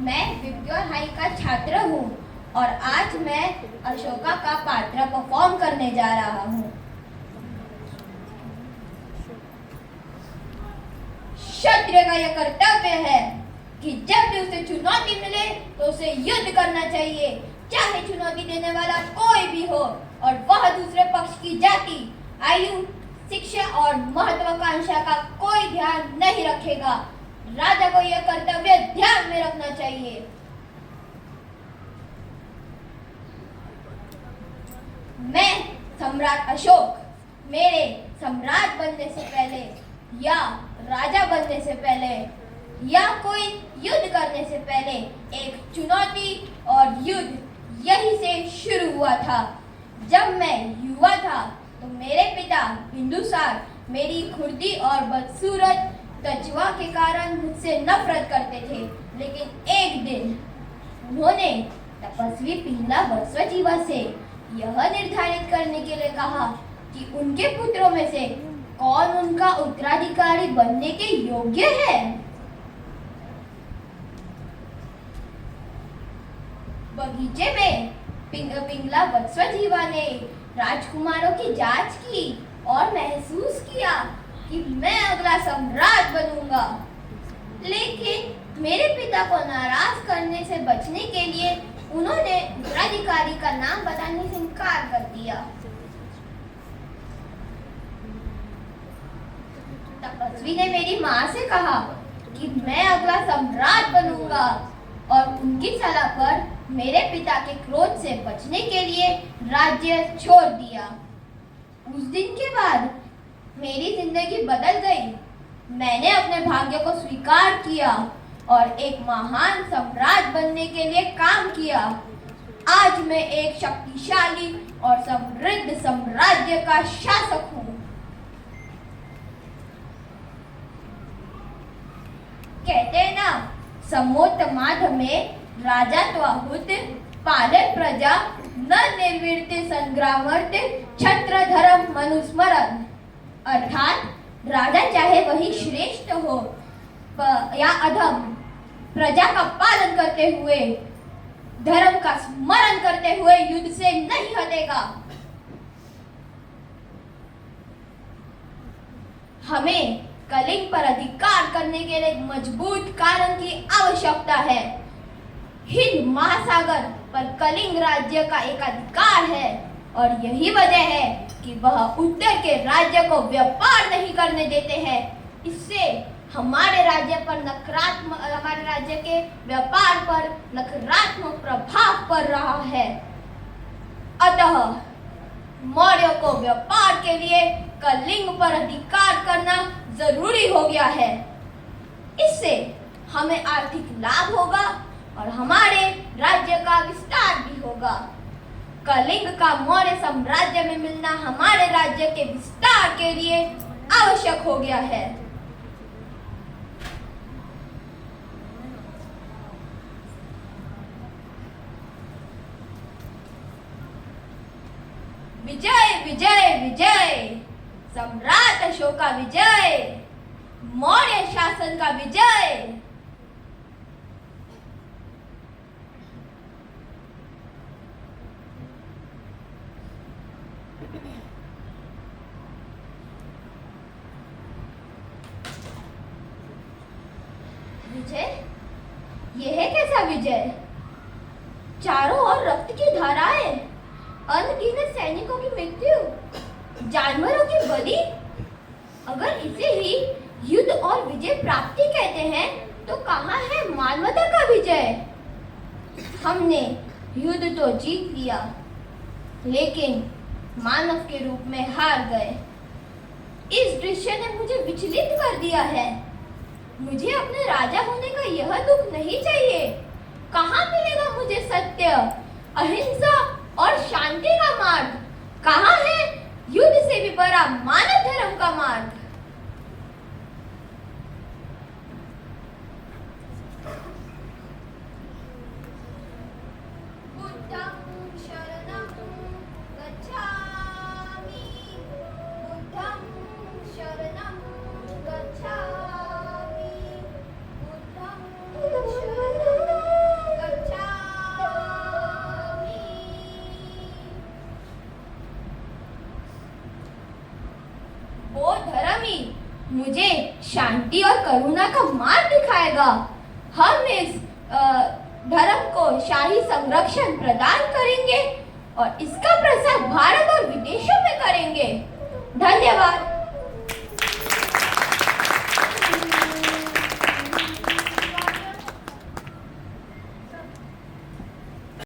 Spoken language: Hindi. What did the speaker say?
मैं विप्योर हाई का छात्र हूँ और आज मैं अशोका का पात्र परफॉर्म करने जा रहा हूँ। क्षत्रिय का यह कर्तव्य है कि जब भी उसे चुनौती मिले तो उसे युद्ध करना चाहिए, चाहे चुनौती देने वाला कोई भी हो और वह दूसरे पक्ष की जाति, आयु, शिक्षा और महत्वाकांक्षा का कोई ध्यान नहीं रखेगा। राजा को यह कर्तव्य ध्यान में रखना चाहिए। मैं सम्राट अशोक मेरे सम्राट बनने से पहले या राजा बनने से पहले या कोई युद्ध करने से पहले एक चुनौती और युद्ध यही से शुरू हुआ था। जब मैं युवा था तो मेरे पिता बिंदुसार मेरी खुर्दी और बदसूरत तजवा के कारण मुझसे नफरत करते थे, लेकिन एक दिन उन्होंने तपस्वी पिंगला वत्सजीवा से यह निर्धारित करने के लिए कहा कि उनके पुत्रों में से कौन उनका उत्तराधिकारी बनने के योग्य है। बगीचे में पिंगला वत्सजीवा ने राजकुमारों की जांच की और महसूस किया कि मैं अगला सम्राट बनूंगा, लेकिन मेरे पिता को नाराज करने से बचने के लिए उन्होंने उत्तराधिकारी का नाम बताने से इनकार कर दिया। तपस्वी ने मेरी माँ से कहा कि मैं अगला सम्राट बनूंगा और उनकी सलाह पर मेरे पिता के क्रोध से बचने के लिए राज्य छोड़ दिया। उस दिन के बाद मेरी जिंदगी बदल गई। मैंने अपने भाग्य को स्वीकार किया और एक महान सम्राट बनने के लिए काम किया। आज मैं एक शक्तिशाली और समृद्ध साम्राज्य का शासक हूँ। कहते हैं ना, समोत माध में राजा त्वाहुत पालन प्रजा न निर्वृत्त संग्रामर्थ छत्र धर्म मनुस्मरण। अर्थात राजा चाहे वही श्रेष्ठ हो या अधम, प्रजा का पालन करते हुए, धर्म का स्मरण करते हुए युद्ध से नहीं हटेगा। हमें कलिंग पर अधिकार करने के लिए एक मजबूत कारण की आवश्यकता है। हिंद महासागर पर कलिंग राज्य का एक अधिकार है और यही वजह है कि वह उत्तर के राज्य को व्यापार नहीं करने देते हैं। इससे हमारे राज्य के व्यापार पर नकारात्मक प्रभाव पड़ रहा है। अतः मौर्यों को व्यापार के लिए कलिंग पर अधिकार करना जरूरी हो गया है। इससे हमें आर्थिक लाभ होगा और हमारे राज्य का विस्तार भी होगा। कलिंग का मौर्य साम्राज्य में मिलना हमारे राज्य के विस्तार के लिए आवश्यक हो गया है। विजय विजय विजय, सम्राट अशोका विजय, मौर्य शासन का विजय। विजय? यह है कैसा विजय? चारों ओर रक्त की धाराएं, अनगिनत सैनिकों की मृत्यु, जानवरों की बलि। अगर इसे ही युद्ध और विजय प्राप्ति कहते हैं तो कहाँ है मानवता का विजय? हमने युद्ध तो जीत लिया, लेकिन मानव के रूप में हार गए। इस दृश्य ने मुझे विचलित कर दिया है। मुझे अपने राजा होने का यह दुख नहीं चाहिए। कहाँ मिलेगा मुझे सत्य, अहिंसा और शांति का मार्ग? कहाँ है युद्ध से भी बड़ा मानव धर्म का मार्ग? इस्लामी मुझे शांति और करुणा का मार्ग दिखाएगा। हम इस धर्म को शाही संरक्षण प्रदान करेंगे और इसका प्रसार भारत और विदेशों में करेंगे। धन्यवाद।